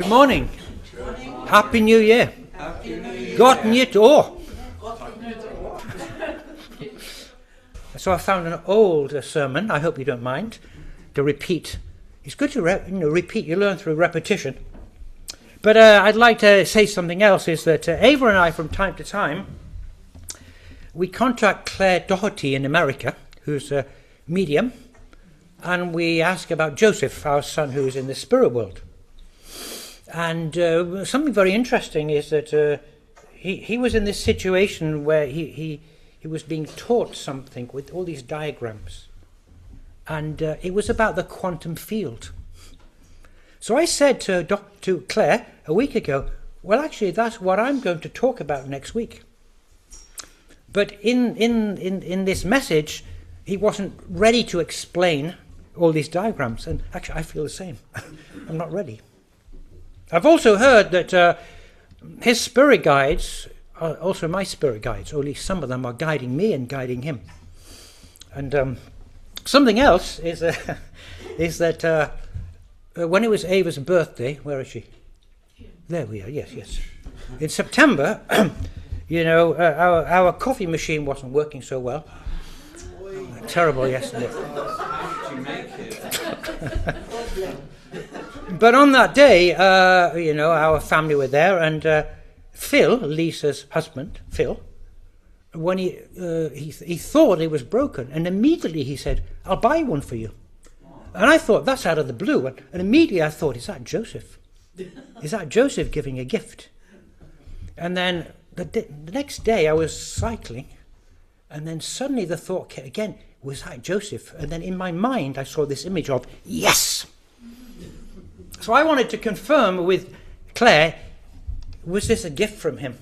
Good morning. Happy New Year. Gott nytt år. So I found an old sermon. I hope you don't mind to repeat. It's good to repeat. You learn through repetition. But I'd like to say something else. Is that Ava and I, from time to time, we contact Claire Doherty in America, who's a medium, and we ask about Joseph, our son, who is in the spirit world. And something very interesting is that he was in this situation where he was being taught something with all these diagrams. And it was about the quantum field. So I said to Claire a week ago, well, actually, that's what I'm going to talk about next week. But in this message, he wasn't ready to explain all these diagrams. And actually, I feel the same. I'm not ready. I've also heard that his spirit guides are also my spirit guides, or at least some of them are guiding me and guiding him. And something else is that when it was Ava's birthday, where is she? There we are, yes. In September, our coffee machine wasn't working so well. Terrible yesterday. But on that day, our family were there, and Phil, Lisa's husband, Phil, when he thought it was broken, and immediately he said, "I'll buy one for you." And I thought, that's out of the blue, and immediately I thought, is that Joseph? Is that Joseph giving a gift? And then the next day I was cycling, and then suddenly the thought came again, was that Joseph? And then in my mind I saw this image of, yes! So I wanted to confirm with Claire, was this a gift from him?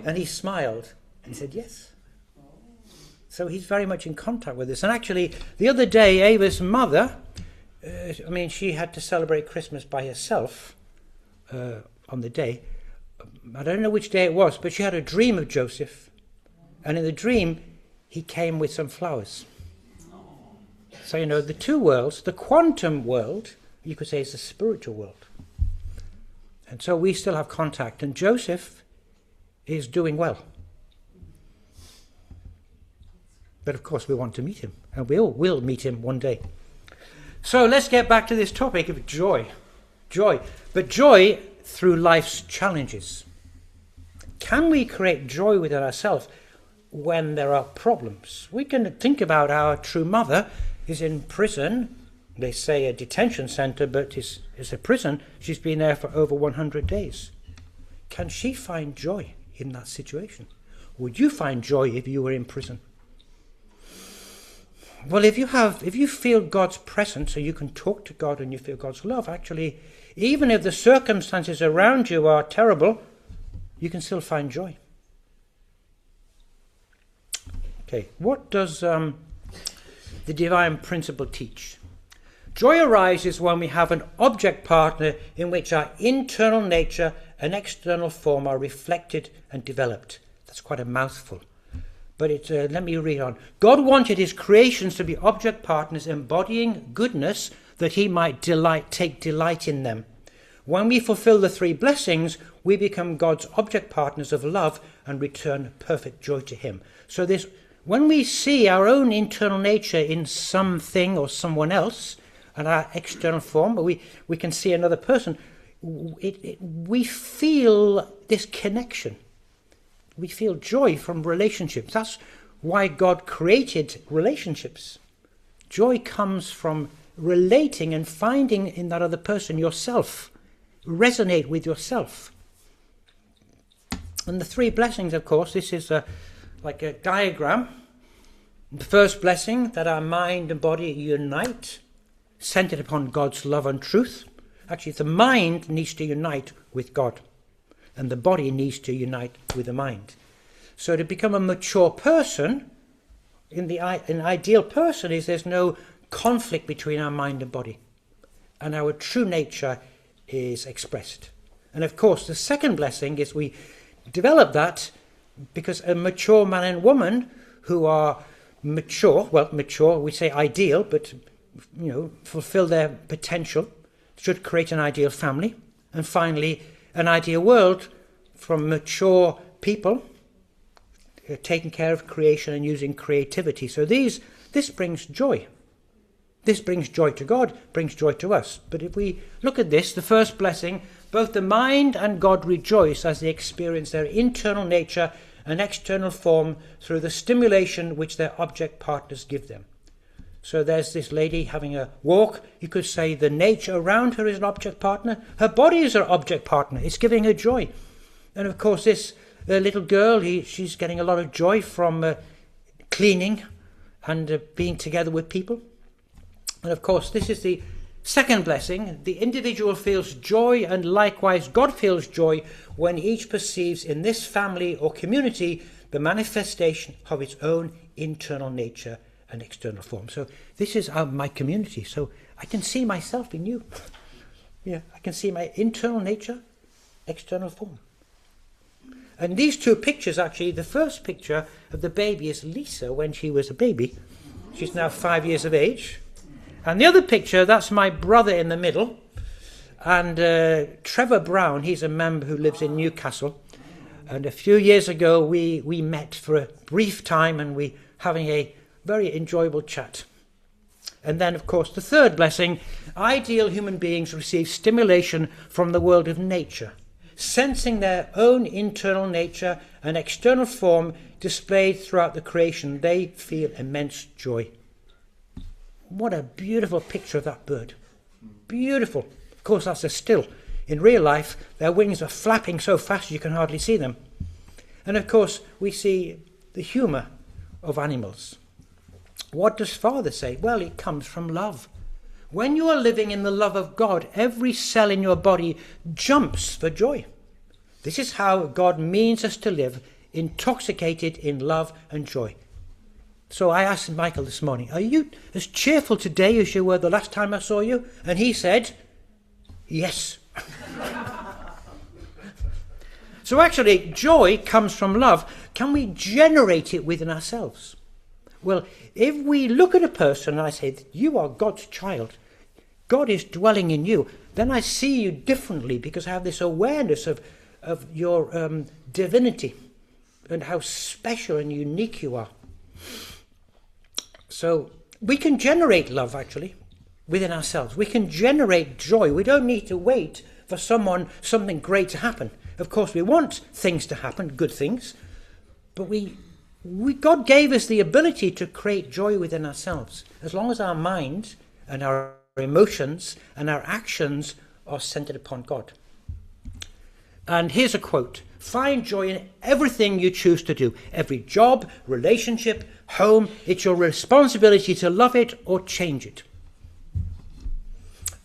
And he smiled and said yes. So he's very much in contact with us. And actually, the other day, Ava's mother, she had to celebrate Christmas by herself on the day. I don't know which day it was, but she had a dream of Joseph. And in the dream, he came with some flowers. So, the two worlds, the quantum world, you could say, is the spiritual world. And so we still have contact. And Joseph is doing well. But of course we want to meet him. And we all will meet him one day. So let's get back to this topic of joy. Joy. But joy through life's challenges. Can we create joy within ourselves when there are problems? We can think about our true mother is in prison. They say a detention center, but it's a prison. She's been there for over 100 days. Can she find joy in that situation? Would you find joy if you were in prison? Well, if you feel God's presence, so you can talk to God and you feel God's love, actually, even if the circumstances around you are terrible, you can still find joy. Okay, what does the divine principle teach? Joy arises when we have an object partner in which our internal nature and external form are reflected and developed. That's quite a mouthful. But let me read on. God wanted his creations to be object partners embodying goodness that he might take delight in them. When we fulfill the three blessings, we become God's object partners of love and return perfect joy to him. So when we see our own internal nature in something or someone else, and our external form, we can see another person, we feel this connection. We feel joy from relationships. That's why God created relationships. Joy comes from relating and finding in that other person yourself. Resonate with yourself. And the three blessings, of course, this is like a diagram. The first blessing, that our mind and body unite, centered upon God's love and truth. Actually, the mind needs to unite with God. And the body needs to unite with the mind. So to become a mature person, an ideal person is there's no conflict between our mind and body. And our true nature is expressed. And of course, the second blessing is we develop that because a mature man and woman who are mature, we say ideal, but fulfill their potential, should create an ideal family, And finally, an ideal world from mature people taking care of creation and using creativity. So this brings joy. This brings joy to God, brings joy to us. But if we look at this, the first blessing, both the mind and God rejoice as they experience their internal nature and external form through the stimulation which their object partners give them. So there's this lady having a walk. You could say the nature around her is an object partner. Her body is her object partner. It's giving her joy. And of course this little girl, she's getting a lot of joy from cleaning and being together with people. And of course, this is the second blessing. The individual feels joy, and likewise God feels joy when each perceives in this family or community the manifestation of its own internal nature and external form. So this is my community. So I can see myself in you. Yeah, I can see my internal nature, external form. And these two pictures, actually, the first picture of the baby is Lisa when she was a baby. She's now 5 years of age. And the other picture, that's my brother in the middle. And Trevor Brown, he's a member who lives in Newcastle. And a few years ago, we met for a brief time and we having a very enjoyable chat. And then, of course, the third blessing, ideal human beings receive stimulation from the world of nature, sensing their own internal nature and external form displayed throughout the creation. They feel immense joy. What a beautiful picture of that bird. Beautiful. Of course, that's a still. In real life, their wings are flapping so fast you can hardly see them. And of course, we see the humour of animals. What does Father say? Well, it comes from love. When you are living in the love of God, every cell in your body jumps for joy. This is how God means us to live, intoxicated in love and joy. So I asked Michael this morning, are you as cheerful today as you were the last time I saw you? And he said, yes. So actually, joy comes from love. Can we generate it within ourselves? Well, if we look at a person and I say, you are God's child, God is dwelling in you, then I see you differently because I have this awareness of your divinity and how special and unique you are. So we can generate love, actually, within ourselves. We can generate joy. We don't need to wait for something great to happen. Of course, we want things to happen, good things, but God gave us the ability to create joy within ourselves, as long as our minds and our emotions and our actions are centered upon God. And here's a quote. Find joy in everything you choose to do. Every job, relationship, home. It's your responsibility to love it or change it.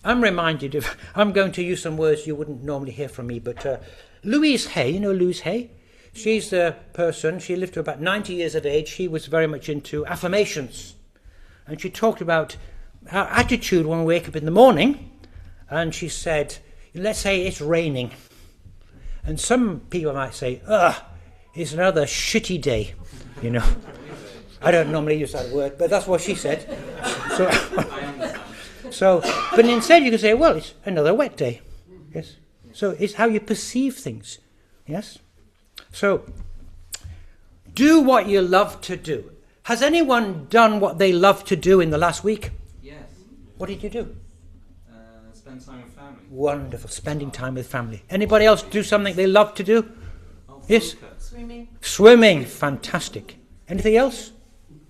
I'm going to use some words you wouldn't normally hear from me, but Louise Hay, you know Louise Hay? She's the person, she lived to about 90 years of age. She was very much into affirmations. And she talked about her attitude when we wake up in the morning. And she said, let's say it's raining. And some people might say, it's another shitty day, you know. I don't normally use that word, but that's what she said. But instead you can say, well, it's another wet day. Yes. So it's how you perceive things. Yes. So do what you love to do. Has anyone done what they love to do in the last week? Yes. What did you do? Spend time with family. Wonderful, spending time with family. Anybody else do something they love to do? Yes? Swimming, fantastic. Anything else?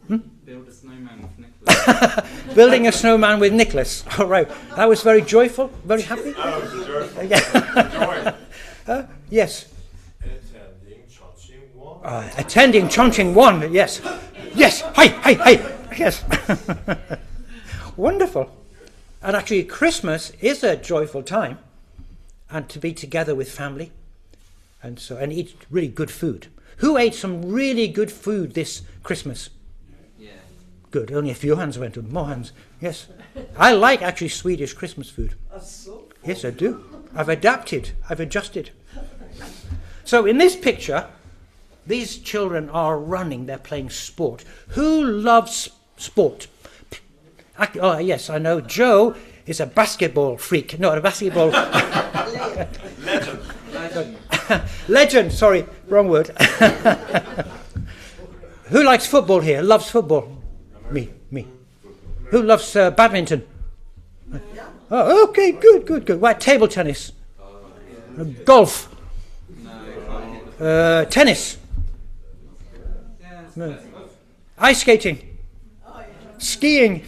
Build a snowman with Nicholas. Building a snowman with Nicholas. All right. That was very joyful, very happy. That was joyful. Yes. Attending Chongqing 1. Attending Chongqing 1, yes. Yes, hey, yes. Wonderful. And actually, Christmas is a joyful time, and to be together with family, and eat really good food. Who ate some really good food this Christmas? Yeah. Good. Only a few hands went up. More hands. Yes. I like actually Swedish Christmas food. Yes, I do. I've adapted. I've adjusted. So in this picture, these children are running. They're playing sport. Who loves sport? Oh, yes, I know. Joe, is a basketball freak. No, a basketball Legend. legend. Sorry, wrong word. Who likes football here? Loves football? Me. Who loves badminton? Oh, okay, good. Right, table tennis. Golf. No. Tennis. Yeah, it's No. best. Ice skating. Skiing.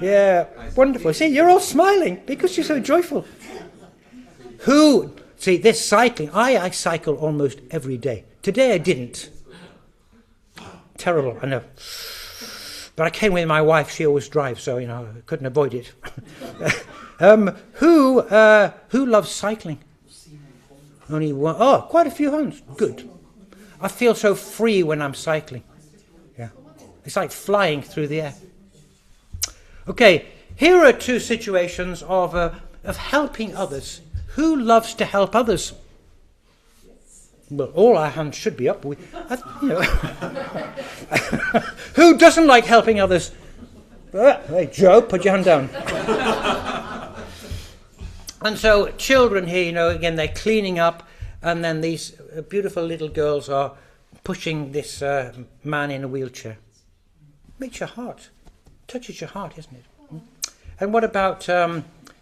Yeah, wonderful. See, you're all smiling because you're so joyful. Who, see, this cycling, I cycle almost every day. Today I didn't. Terrible, I know. But I came with my wife, she always drives, so, I couldn't avoid it. Who loves cycling? Only one. Oh, quite a few hands. Good. I feel so free when I'm cycling. Yeah. It's like flying through the air. Okay, here are two situations of helping others. Who loves to help others? Well, all our hands should be up. Who doesn't like helping others? Hey, Joe, put your hand down. And so children here, again, they're cleaning up, and then these beautiful little girls are pushing this man in a wheelchair. Makes your heart, touches your heart, isn't it? And what about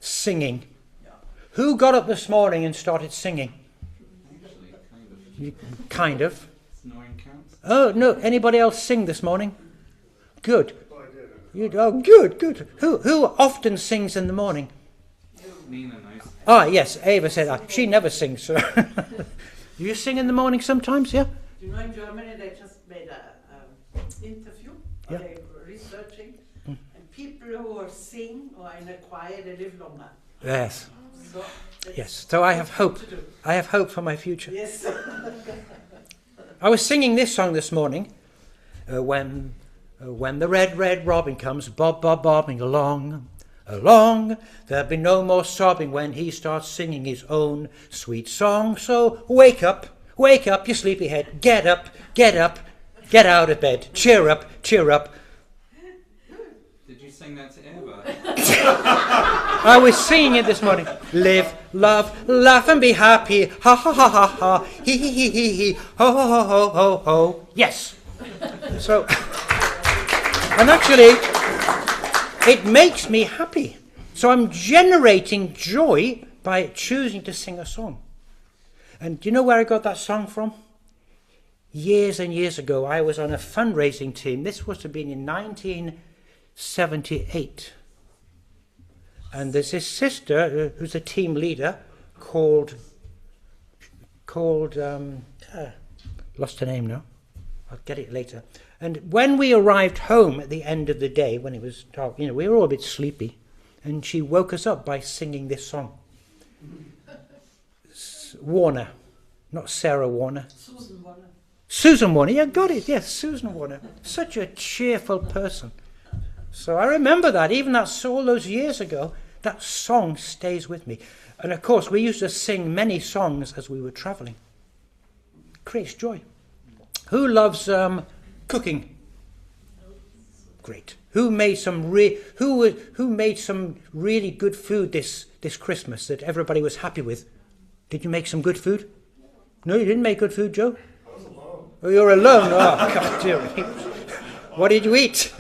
singing? Who got up this morning and started singing? Actually, Kind of. Snoring counts. Oh, no, anybody else sing this morning? Good. Good. Who often sings in the morning? Nina knows. Ah, yes, Ava said that. She never sings. So. You sing in the morning sometimes, yeah? You know, in Germany they just made an interview, Yeah. they were researching, and people who sing or in a choir, they live longer. Yes. So that's Yes. So I have hope. to do. I have hope for my future. Yes. I was singing this song this morning. When the red robin comes bobbing along, there'll be no more sobbing when he starts singing his own sweet song. So wake up, you sleepyhead, get up, get out of bed, cheer up. Did you sing that to Eva? I was singing it this morning. Live, love, laugh and be happy. Ha ha ha ha ha. He. Ho ho ho ho ho ho. Yes. So, and actually, it makes me happy. So I'm generating joy by choosing to sing a song. And do you know where I got that song from? Years and years ago, I was on a fundraising team. This must have been in 1978. And there's this sister who's a team leader called lost her name now. I'll get it later. And when we arrived home at the end of the day, when it was dark, we were all a bit sleepy, and she woke us up by singing this song. Warner, not Sarah Warner. Susan Warner. Susan Warner, yeah, got it, yes, Susan Warner. Such a cheerful person. So I remember that, even that's all those years ago, that song stays with me. And of course, we used to sing many songs as we were travelling. Creates joy. Who loves cooking? Great. Who made some made some really good food this Christmas that everybody was happy with? Did you make some good food? No, you didn't make good food, Joe? Oh, you're alone. Oh, God, dear me. What did you eat?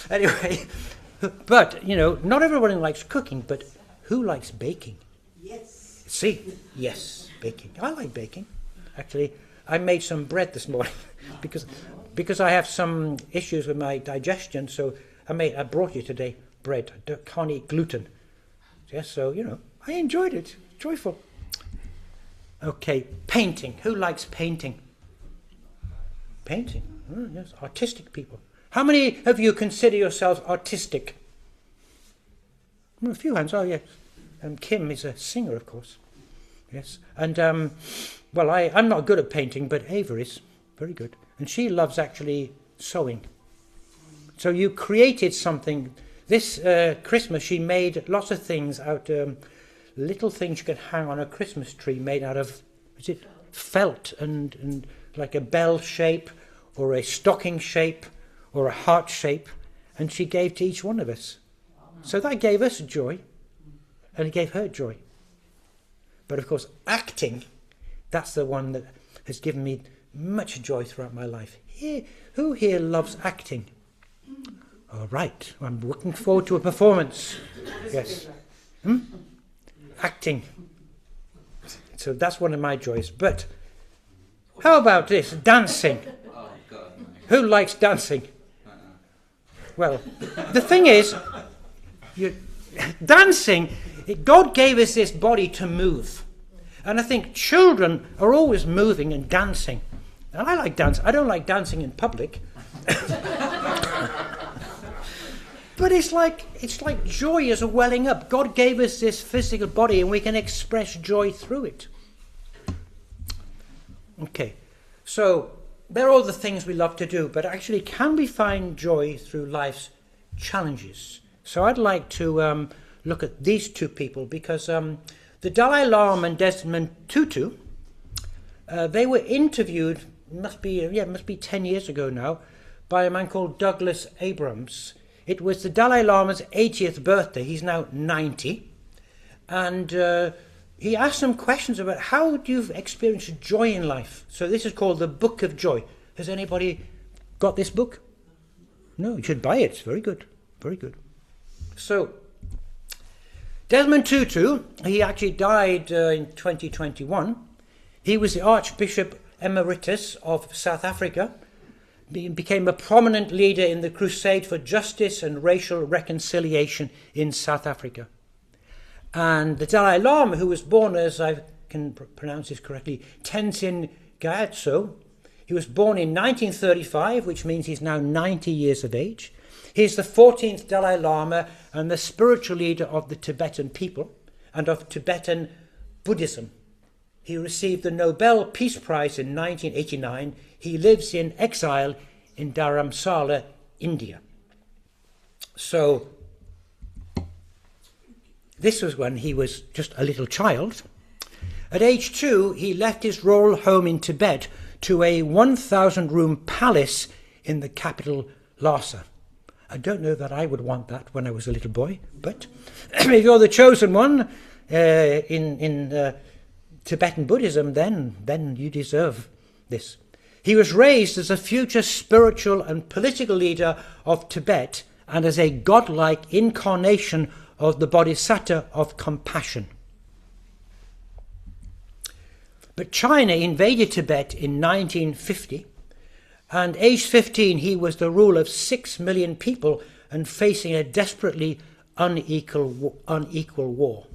Anyway, but, not everybody likes cooking, but who likes baking? Yes. See? Yes, baking. I like baking. Actually, I made some bread this morning because I have some issues with my digestion, so I brought you today bread. I can't eat gluten. Yes, so, I enjoyed it. Joyful. Okay, painting. Who likes painting? Painting. Oh, yes, artistic people. How many of you consider yourselves artistic? A few hands. Oh, yes. Kim is a singer, of course. Yes. And, I'm not good at painting, but Ava is very good. And she loves actually sewing. So you created something. This Christmas, she made lots of things out, little things you can hang on a Christmas tree made out of, is it felt and like a bell shape or a stocking shape or a heart shape, and she gave to each one of us. So that gave us joy, and it gave her joy. But of course, acting, that's the one that has given me much joy throughout my life. Who here loves acting? All right, I'm looking forward to a performance. Yes. Acting. So that's one of my joys. But how about this? Dancing. Oh, God, no. Who likes dancing? Well, the thing is, dancing, God gave us this body to move. And I think children are always moving and dancing. And I like dancing. I don't like dancing in public. But it's like joy is welling up. God gave us this physical body and we can express joy through it. Okay, so they're all the things we love to do, but actually can we find joy through life's challenges? So I'd like to look at these two people because the Dalai Lama and Desmond Tutu, they were interviewed, must be 10 years ago now, by a man called Douglas Abrams. It was the Dalai Lama's 80th birthday. He's now 90. And he asked them questions about how do you experience joy in life. So this is called the Book of Joy. Has anybody got this book? No, you should buy it. It's very good. Very good. So Desmond Tutu, he actually died in 2021. He was the Archbishop Emeritus of South Africa. He became a prominent leader in the crusade for justice and racial reconciliation in South Africa. And the Dalai Lama, who was born, as I can pronounce this correctly, Tenzin Gyatso, he was born in 1935, which means he's now 90 years of age. He's the 14th Dalai Lama and the spiritual leader of the Tibetan people and of Tibetan Buddhism. He received the Nobel Peace Prize in 1989. He lives in exile in Dharamsala, India. So this was when he was just a little child. At age 2, he left his rural home in Tibet to a 1,000-room palace in the capital, Lhasa. I don't know that I would want that when I was a little boy, but if you're the chosen one in Tibetan Buddhism, then you deserve this. He was raised as a future spiritual and political leader of Tibet and as a godlike incarnation of the Bodhisattva of compassion. But China invaded Tibet in 1950, and aged 15 he was the ruler of 6 million people and facing a desperately unequal war.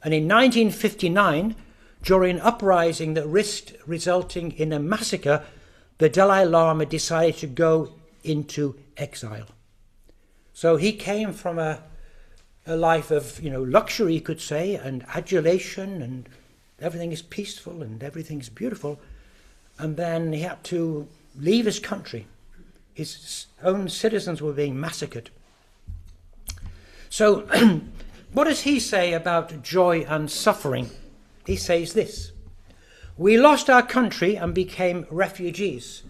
And in 1959, during an uprising that risked resulting in a massacre, the Dalai Lama decided to go into exile. So he came from a life of, luxury, you could say, and adulation, and everything is peaceful and everything is beautiful. And then he had to leave his country. His own citizens were being massacred. So what does he say about joy and suffering? He says this: we lost our country and became refugees,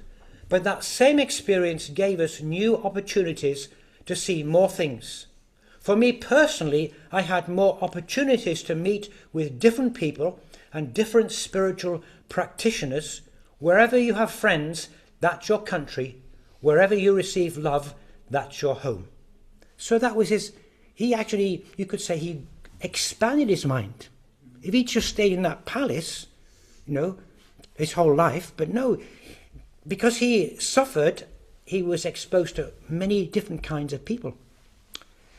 but that same experience gave us new opportunities to see more things. For me personally, I had more opportunities to meet with different people and different spiritual practitioners. Wherever you have friends, that's your country. Wherever you receive love, that's your home. So that was you could say he expanded his mind. If he just stayed in that palace, his whole life, but no, because he suffered, he was exposed to many different kinds of people.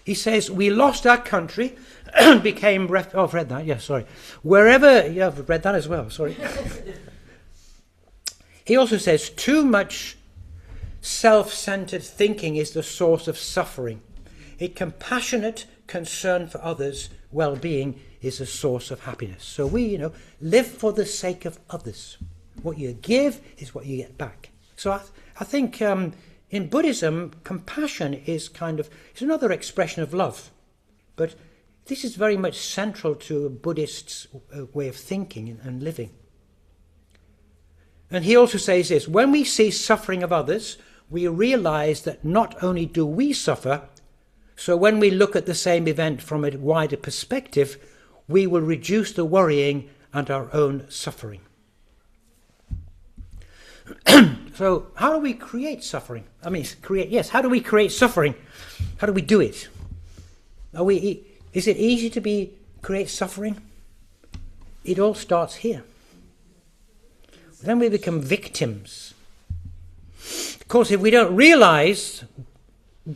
He says, we lost our country, became I've read that, yeah, sorry. I've read that as well, sorry. He also says, too much self-centered thinking is the source of suffering. A compassionate concern for others' well-being is a source of happiness. So we, live for the sake of others. What you give is what you get back. So I think in Buddhism, compassion is it's another expression of love. But this is very much central to a Buddhist's way of thinking and living. And he also says this: when we see suffering of others, we realize that not only do we suffer, So when we look at the same event from a wider perspective, we will reduce the worrying and our own suffering. So how do we create suffering? How do we create suffering? How do we do it? Is it easy to create suffering? It all starts here. Then we become victims. Of course, if we don't realize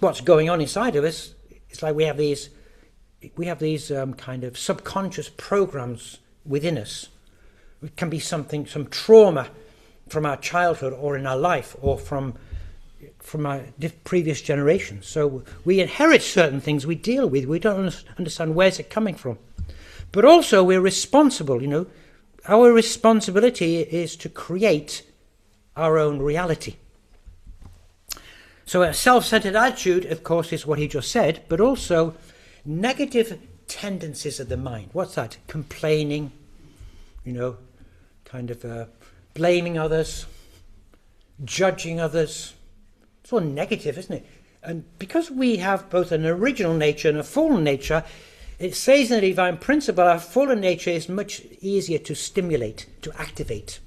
what's going on inside of us, it's like we have these kind of subconscious programs within us. It can be some trauma from our childhood or in our life or from our previous generations. So we inherit certain things we deal with. We don't understand where's it coming from. But also we're responsible, Our responsibility is to create our own reality. So a self-centered attitude, of course, is what he just said, but also negative tendencies of the mind. What's that? Complaining, blaming others, judging others. It's all negative, isn't it? And because we have both an original nature and a fallen nature, it says in the divine principle our fallen nature is much easier to stimulate, to activate.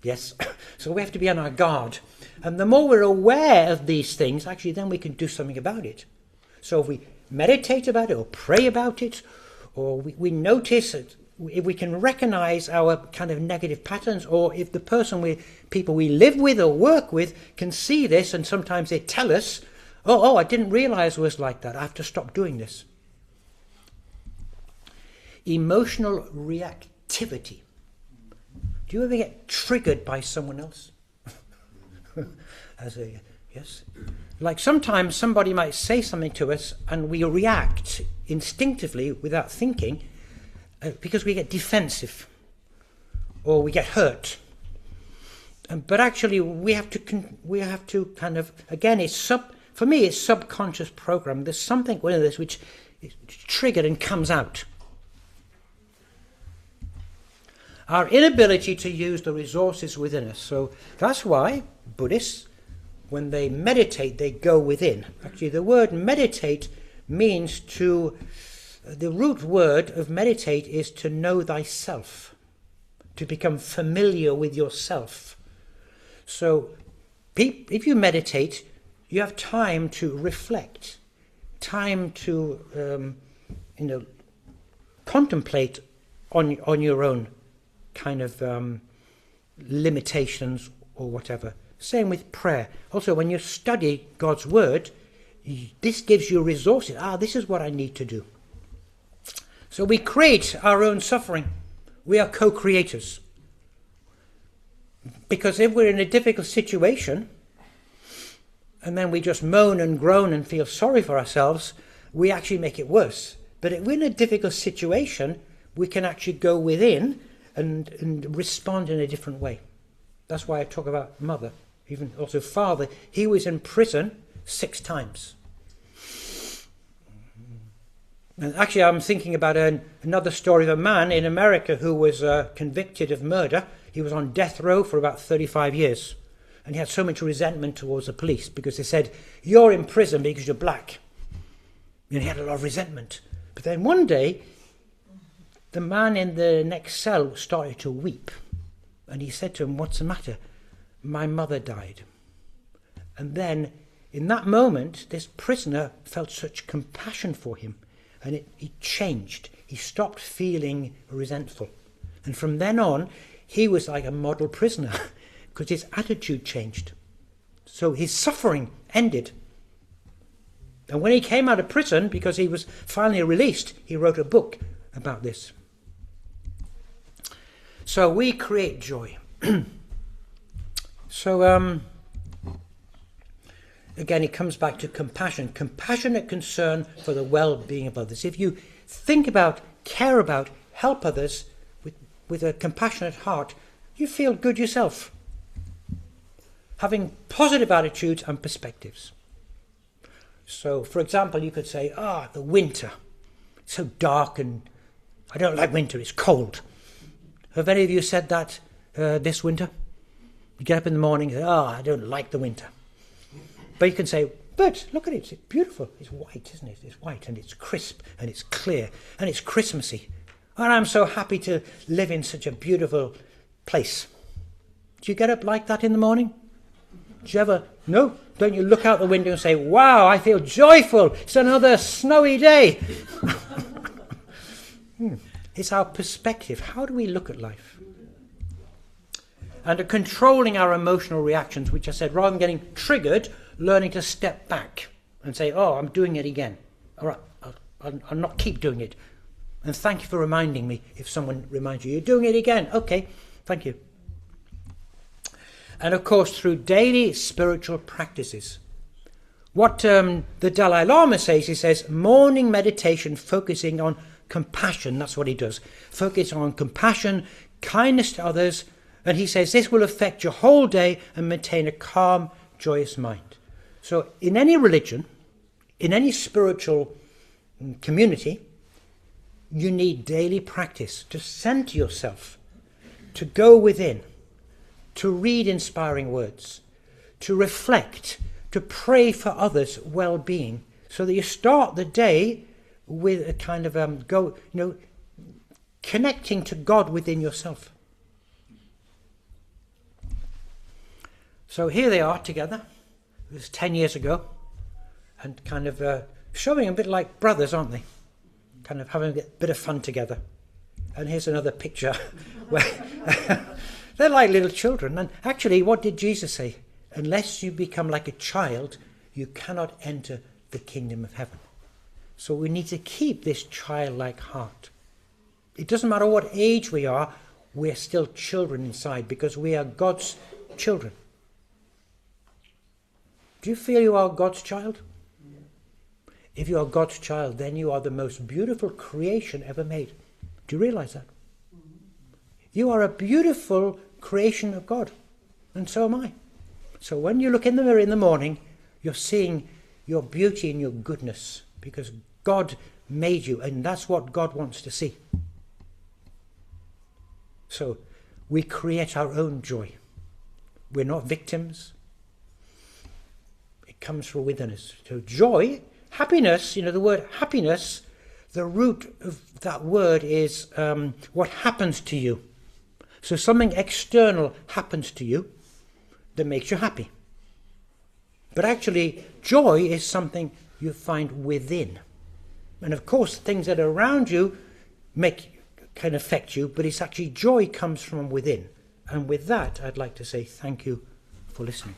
Yes? So we have to be on our guard. And the more we're aware of these things, actually then we can do something about it. So if we meditate about it or pray about it, or we notice it, if we can recognize our kind of negative patterns, or if the people we live with or work with can see this, and sometimes they tell us, I didn't realize it was like that, I have to stop doing this. Emotional reactivity. Do you ever get triggered by someone else? Yes? Like sometimes somebody might say something to us and we react instinctively without thinking because we get defensive or we get hurt. But actually we have to kind of, again, for me it's subconscious program. There's something within this which is triggered and comes out. Our inability to use the resources within us. So that's why Buddhists, when they meditate, they go within. Actually, the word meditate means the root word of meditate is to know thyself, to become familiar with yourself. So if you meditate, you have time to reflect, time to contemplate on your own kind of limitations or whatever. Same with prayer. Also, when you study God's word, this gives you resources. This is what I need to do. So we create our own suffering. We are co-creators. Because if we're in a difficult situation, and then we just moan and groan and feel sorry for ourselves, we actually make it worse. But if we're in a difficult situation, we can actually go within and respond in a different way. That's why I talk about mother, even also father. He was in prison 6 times. And actually I'm thinking about another story of a man in America who was convicted of murder. He was on death row for about 35 years. And he had so much resentment towards the police because they said, you're in prison because you're black. And he had a lot of resentment. But then one day, the man in the next cell started to weep. And he said to him, what's the matter? My mother died. And then, in that moment, this prisoner felt such compassion for him. And he changed. He stopped feeling resentful. And from then on, he was like a model prisoner because his attitude changed. So his suffering ended. And when he came out of prison, because he was finally released, he wrote a book about this. So we create joy. So again, it comes back to compassion. Compassionate concern for the well-being of others. If you think about, care about, help others with a compassionate heart, you feel good yourself. Having positive attitudes and perspectives. So, for example, you could say, the winter. It's so dark and I don't like winter, it's cold. Have any of you said that this winter? You get up in the morning and say, I don't like the winter. But you can say, But look at it, it's beautiful. It's white, isn't it? It's white and it's crisp and it's clear and it's Christmassy. And I'm so happy to live in such a beautiful place. Do you get up like that in the morning? Do you ever? No? Don't you look out the window and say, wow, I feel joyful. It's another snowy day. It's our perspective. How do we look at life? And controlling our emotional reactions, which I said, rather than getting triggered, learning to step back and say, oh, I'm doing it again. All right, I'll not keep doing it. And thank you for reminding me. If someone reminds you, you're doing it again. Okay, thank you. And of course, through daily spiritual practices. What the Dalai Lama says, he says, morning meditation focusing on compassion. That's what he does. Focus on compassion, kindness to others. And he says this will affect your whole day and maintain a calm, joyous mind. So in any religion, in any spiritual community, you need daily practice to center yourself, to go within, to read inspiring words, to reflect, to pray for others' well-being, so that you start the day with a kind of connecting to God within yourself. So here they are together. It was 10 years ago, and kind of showing a bit like brothers, aren't they? Kind of having a bit of fun together. And here's another picture where they're like little children. And actually, what did Jesus say? Unless you become like a child, you cannot enter the kingdom of heaven. So we need to keep this childlike heart. It doesn't matter what age we are, we're still children inside because we are God's children. Do you feel you are God's child? If you are God's child, then you are the most beautiful creation ever made. Do you realize that? You are a beautiful creation of God, and so am I. So when you look in the mirror in the morning, you're seeing your beauty and your goodness, because God made you, and that's what God wants to see. So we create our own joy. We're not victims. It comes from within us. So joy, happiness, the word happiness, the root of that word is what happens to you. So something external happens to you that makes you happy. But actually, joy is something you find within. And of course, things that are around you can affect you, but it's actually joy comes from within. And with that, I'd like to say thank you for listening.